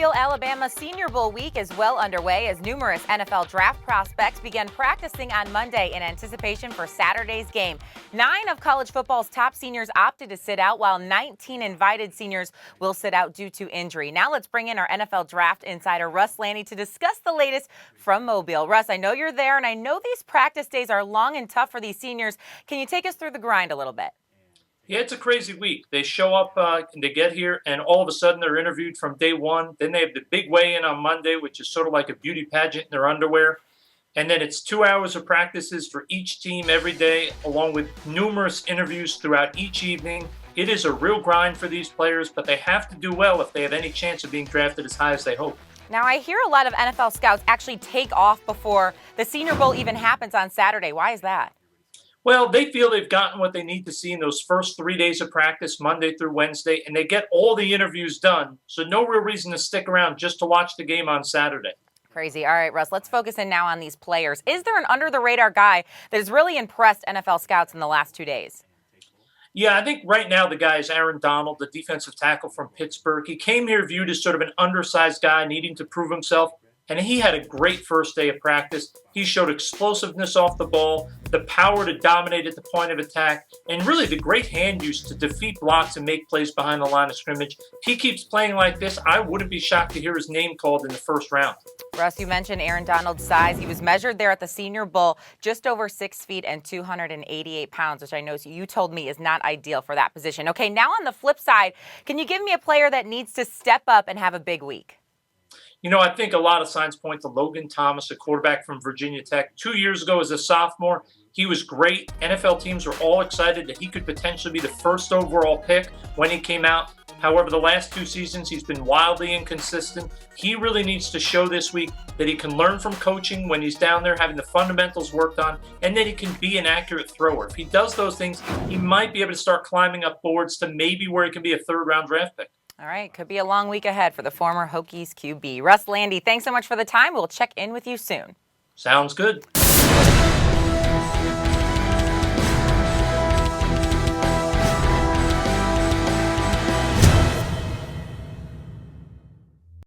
Mobile, Alabama Senior Bowl week is well underway as numerous NFL draft prospects began practicing on Monday in anticipation for Saturday's game. 9 of college football's top seniors opted to sit out, while 19 invited seniors will sit out due to injury. Now let's bring in our NFL draft insider, Russ Lande, to discuss the latest from Mobile. Russ, I know you're there, and I know these practice days are long and tough for these seniors. Can you take us through the grind a little bit? Yeah, it's a crazy week. They show up and they get here, and all of a sudden they're interviewed from day one. Then they have the big weigh-in on Monday, which is sort of like a beauty pageant in their underwear. And then it's 2 hours of practices for each team every day, along with numerous interviews throughout each evening. It is a real grind for these players, but they have to do well if they have any chance of being drafted as high as they hope. Now, I hear a lot of NFL scouts actually take off before the Senior Bowl even happens on Saturday. Why is that? Well, they feel they've gotten what they need to see in those first 3 days of practice, Monday through Wednesday, and they get all the interviews done. So no real reason to stick around just to watch the game on Saturday. Crazy. All right, Russ, let's focus in now on these players. Is there an under-the-radar guy that has really impressed NFL scouts in the last 2 days? Yeah, I think right now the guy is Aaron Donald, the defensive tackle from Pittsburgh. He came here viewed as sort of an undersized guy needing to prove himself, and he had a great first day of practice. He showed explosiveness off the ball, the power to dominate at the point of attack, and really the great hand use to defeat blocks and make plays behind the line of scrimmage. If he keeps playing like this, I wouldn't be shocked to hear his name called in the first round. Russ, you mentioned Aaron Donald's size. He was measured there at the Senior Bowl, just over 6 feet and 288 pounds, which I know you told me is not ideal for that position. Okay, now on the flip side, can you give me a player that needs to step up and have a big week? You know, I think a lot of signs point to Logan Thomas, a quarterback from Virginia Tech. 2 years ago as a sophomore, he was great. NFL teams were all excited that he could potentially be the first overall pick when he came out. However, the last 2 seasons, he's been wildly inconsistent. He really needs to show this week that he can learn from coaching when he's down there, having the fundamentals worked on, and that he can be an accurate thrower. If he does those things, he might be able to start climbing up boards to maybe where he can be a third-round draft pick. All right, could be a long week ahead for the former Hokies QB. Russ Lande, thanks so much for the time. We'll check in with you soon. Sounds good.